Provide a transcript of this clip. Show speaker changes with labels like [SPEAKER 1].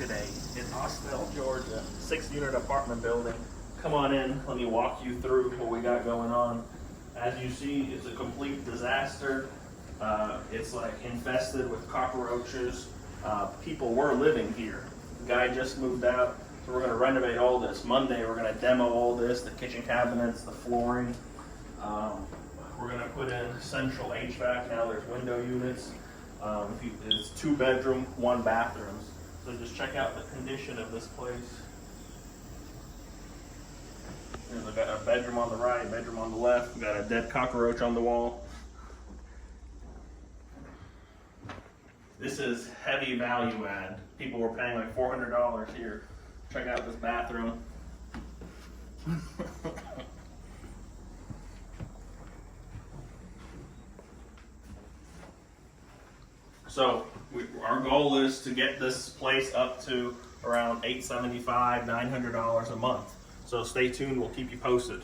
[SPEAKER 1] today in Austell, Georgia, 6-unit apartment building. Come on in, let me walk you through what we got going on. As you see, it's a complete disaster. It's like infested with cockroaches. People were living here. The guy just moved out, so we're gonna renovate all this. Monday, we're gonna demo all this, the kitchen cabinets, the flooring. We're gonna put in central HVAC. Now there's window units. It's 2 bedroom, 1 bathroom. So just check out the condition of this place. We've got a bedroom on the right, bedroom on the left. We've got a dead cockroach on the wall. This is heavy value add. People were paying like $400 here. Check out this bathroom. So our goal is to get this place up to around $875, $900 a month. So stay tuned, we'll keep you posted.